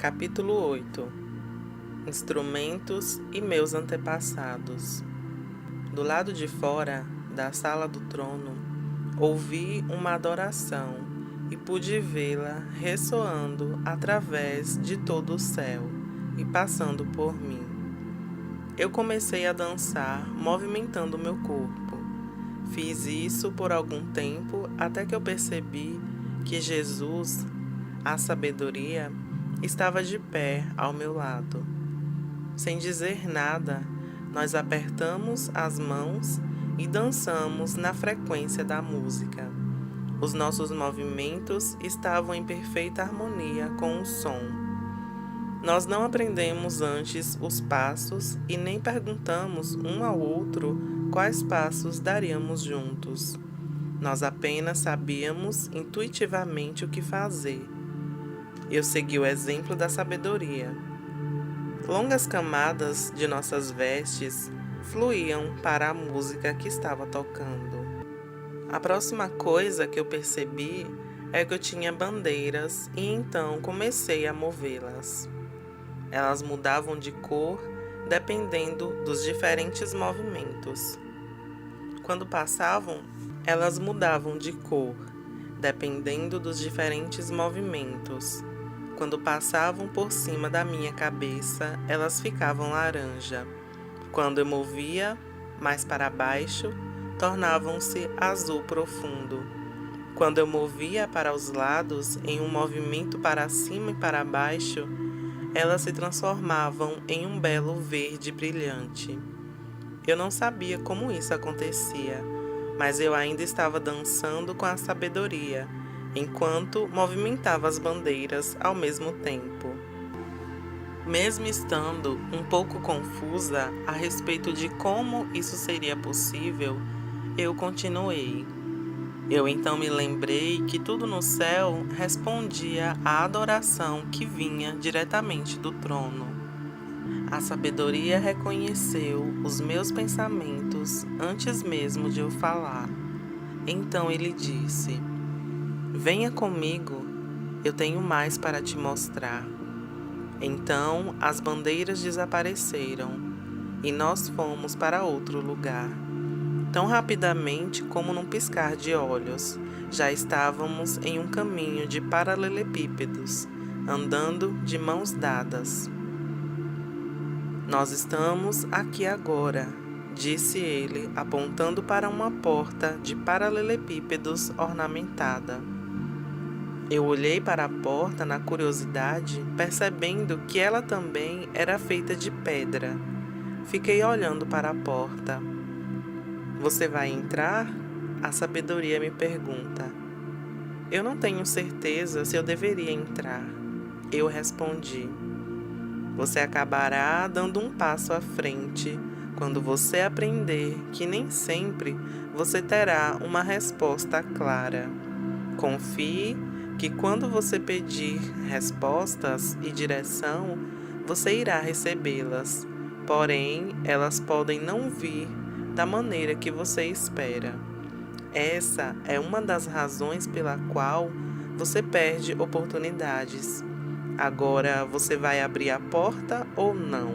Capítulo 8. Instrumentos e meus antepassados. Do lado de fora da sala do trono, ouvi uma adoração e pude vê-la ressoando através de todo o céu e passando por mim. Eu comecei a dançar, movimentando meu corpo. Fiz isso por algum tempo até que eu percebi que Jesus, a sabedoria, estava de pé ao meu lado. Sem dizer nada, nós apertamos as mãos e dançamos na frequência da música. Os nossos movimentos estavam em perfeita harmonia com o som. Nós não aprendemos antes os passos e nem perguntamos um ao outro quais passos daríamos juntos. Nós apenas sabíamos intuitivamente o que fazer. Eu segui o exemplo da sabedoria. Longas camadas de nossas vestes fluíam para a música que estava tocando. A próxima coisa que eu percebi é que eu tinha bandeiras e então comecei a movê-las. Elas mudavam de cor dependendo dos diferentes movimentos. Quando passavam, elas mudavam de cor dependendo dos diferentes movimentos. Quando passavam por cima da minha cabeça, elas ficavam laranja. Quando eu movia mais para baixo, tornavam-se azul profundo. Quando eu movia para os lados, em um movimento para cima e para baixo, elas se transformavam em um belo verde brilhante. Eu não sabia como isso acontecia, mas eu ainda estava dançando com a sabedoria, enquanto movimentava as bandeiras ao mesmo tempo. Mesmo estando um pouco confusa a respeito de como isso seria possível, eu continuei. Eu então me lembrei que tudo no céu respondia à adoração que vinha diretamente do trono. A sabedoria reconheceu os meus pensamentos antes mesmo de eu falar. Então ele disse: "Venha comigo, eu tenho mais para te mostrar." Então as bandeiras desapareceram e nós fomos para outro lugar. Tão rapidamente como num piscar de olhos, já estávamos em um caminho de paralelepípedos, andando de mãos dadas. "Nós estamos aqui agora", disse ele, apontando para uma porta de paralelepípedos ornamentada. Eu olhei para a porta na curiosidade, percebendo que ela também era feita de pedra. Fiquei olhando para a porta. "Você vai entrar?" A sabedoria me pergunta. Eu não tenho certeza se eu deveria entrar. Eu respondi: "Você acabará dando um passo à frente quando você aprender que nem sempre você terá uma resposta clara. Confie que quando você pedir respostas e direção, você irá recebê-las, porém elas podem não vir da maneira que você espera. Essa é uma das razões pela qual você perde oportunidades. Agora você vai abrir a porta ou não?"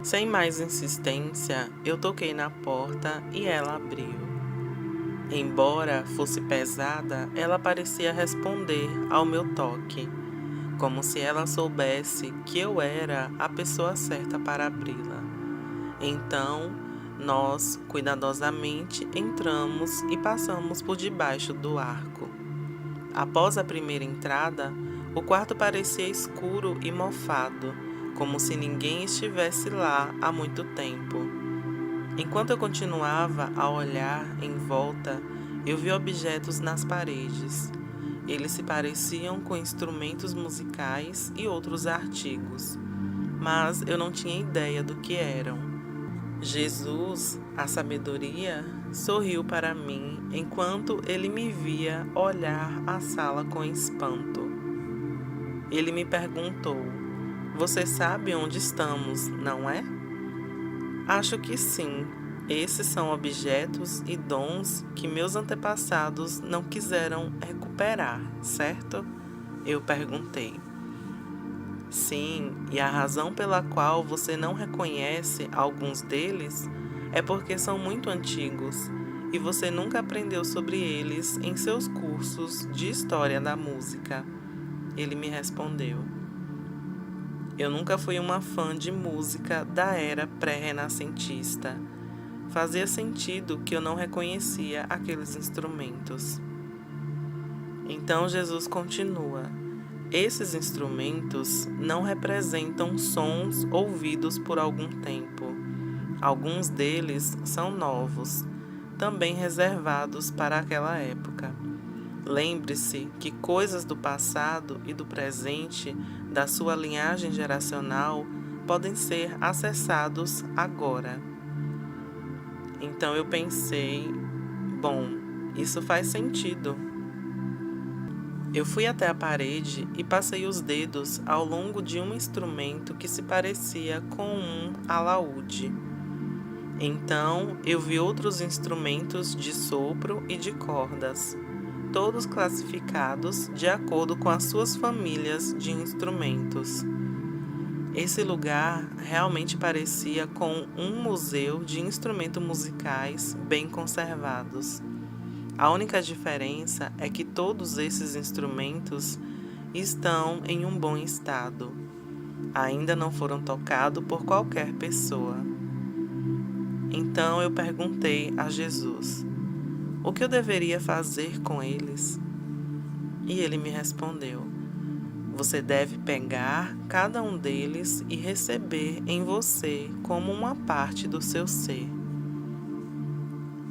Sem mais insistência, eu toquei na porta e ela abriu. Embora fosse pesada, ela parecia responder ao meu toque, como se ela soubesse que eu era a pessoa certa para abri-la. Então, nós, cuidadosamente, entramos e passamos por debaixo do arco. Após a primeira entrada, o quarto parecia escuro e mofado, como se ninguém estivesse lá há muito tempo. Enquanto eu continuava a olhar em volta, eu vi objetos nas paredes. Eles se pareciam com instrumentos musicais e outros artigos, mas eu não tinha ideia do que eram. Jesus, a sabedoria, sorriu para mim enquanto ele me via olhar a sala com espanto. Ele me perguntou: "Você sabe onde estamos, não é?" "Acho que sim. Esses são objetos e dons que meus antepassados não quiseram recuperar, certo?" Eu perguntei. Sim, e a razão pela qual você não reconhece alguns deles é porque são muito antigos e você nunca aprendeu sobre eles em seus cursos de história da música. Ele me respondeu: Eu nunca fui uma fã de música da era pré-renascentista. Fazia sentido que eu não reconhecia aqueles instrumentos. Então Jesus continua: Esses instrumentos não representam sons ouvidos por algum tempo. Alguns deles são novos, também reservados para aquela época. Lembre-se que coisas do passado e do presente da sua linhagem geracional podem ser acessados agora. Então eu pensei, bom, isso faz sentido. Eu fui até a parede e passei os dedos ao longo de um instrumento que se parecia com um alaúde. Então eu vi outros instrumentos de sopro e de cordas, todos classificados de acordo com as suas famílias de instrumentos. Esse lugar realmente parecia com um museu de instrumentos musicais bem conservados. A única diferença é que todos esses instrumentos estão em um bom estado. Ainda não foram tocados por qualquer pessoa. Então eu perguntei a Jesus: o que eu deveria fazer com eles? E ele me respondeu: você deve pegar cada um deles e receber em você como uma parte do seu ser.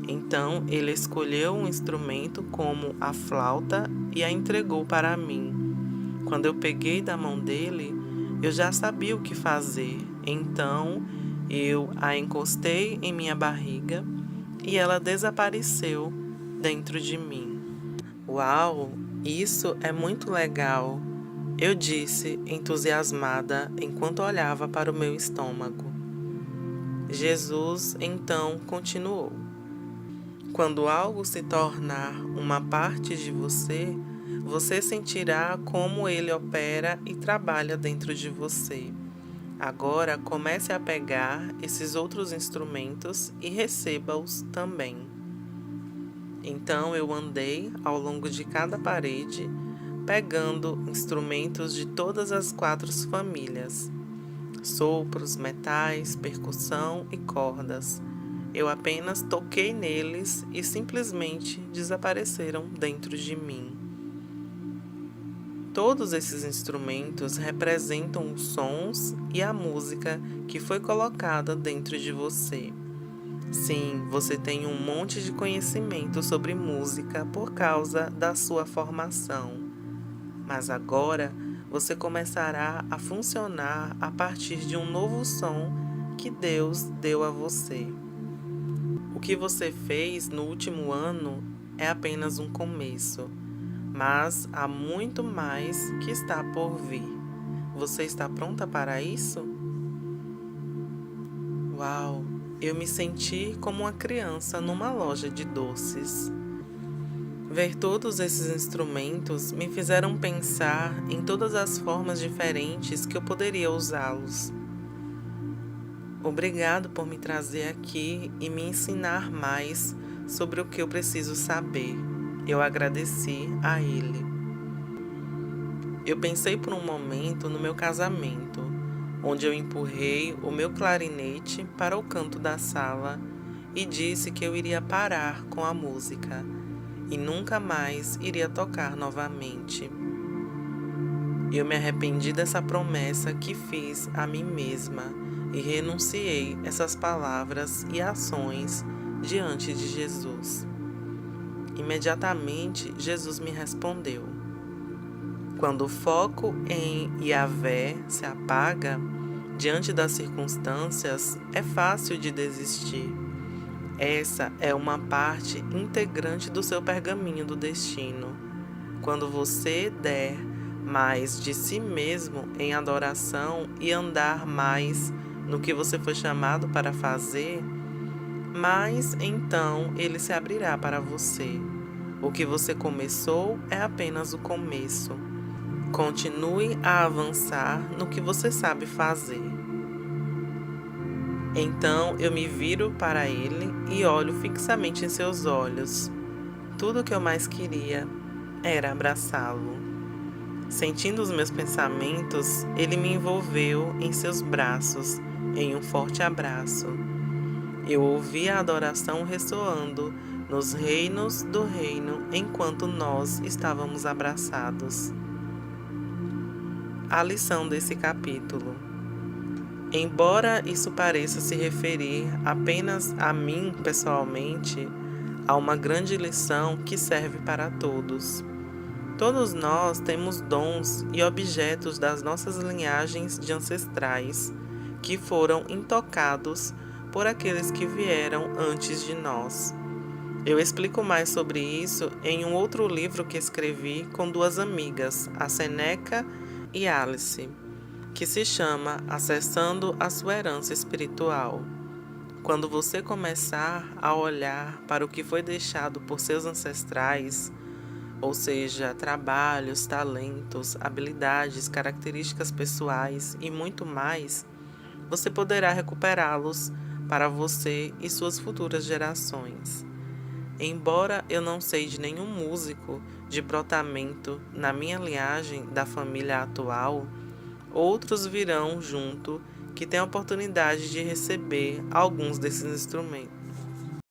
Então ele escolheu um instrumento como a flauta e a entregou para mim. Quando eu peguei da mão dele, eu já sabia o que fazer. Então eu a encostei em minha barriga e ela desapareceu dentro de mim. Uau, isso é muito legal, eu disse, entusiasmada, enquanto olhava para o meu estômago. Jesus então continuou: quando algo se tornar uma parte de você, você sentirá como ele opera e trabalha dentro de você. Agora comece a pegar esses outros instrumentos e receba-os também. Então eu andei ao longo de cada parede, pegando instrumentos de todas as 4 famílias: sopros, metais, percussão e cordas. Eu apenas toquei neles e simplesmente desapareceram dentro de mim. Todos esses instrumentos representam os sons e a música que foi colocada dentro de você. Sim, você tem um monte de conhecimento sobre música por causa da sua formação. Mas agora você começará a funcionar a partir de um novo som que Deus deu a você. O que você fez no último ano é apenas um começo, mas há muito mais que está por vir. Você está pronta para isso? Uau! Eu me senti como uma criança numa loja de doces. Ver todos esses instrumentos me fizeram pensar em todas as formas diferentes que eu poderia usá-los. Obrigado por me trazer aqui e me ensinar mais sobre o que eu preciso saber. Eu agradeci a ele. Eu pensei por um momento no meu casamento, onde eu empurrei o meu clarinete para o canto da sala e disse que eu iria parar com a música e nunca mais iria tocar novamente. Eu me arrependi dessa promessa que fiz a mim mesma e renunciei essas palavras e ações diante de Jesus. Imediatamente, Jesus me respondeu: quando o foco em Yahvé se apaga diante das circunstâncias, é fácil de desistir. Essa é uma parte integrante do seu pergaminho do destino. Quando você der mais de si mesmo em adoração e andar mais no que você foi chamado para fazer, mas então ele se abrirá para você. O que você começou é apenas o começo. Continue a avançar no que você sabe fazer. Então eu me viro para ele e olho fixamente em seus olhos. Tudo o que eu mais queria era abraçá-lo. Sentindo os meus pensamentos, ele me envolveu em seus braços, em um forte abraço. Eu ouvi a adoração ressoando nos reinos do reino enquanto nós estávamos abraçados. A lição desse capítulo. Embora isso pareça se referir apenas a mim pessoalmente, há uma grande lição que serve para todos. Todos nós temos dons e objetos das nossas linhagens de ancestrais que foram intocados por aqueles que vieram antes de nós. Eu explico mais sobre isso em um outro livro que escrevi com duas amigas, a Seneca e Alice, que se chama Acessando a Sua Herança Espiritual. Quando você começar a olhar para o que foi deixado por seus ancestrais, ou seja, trabalhos, talentos, habilidades, características pessoais e muito mais, você poderá recuperá-los para você e suas futuras gerações. Embora eu não seja nenhum músico de brotamento na minha linhagem da família atual, outros virão junto que têm a oportunidade de receber alguns desses instrumentos.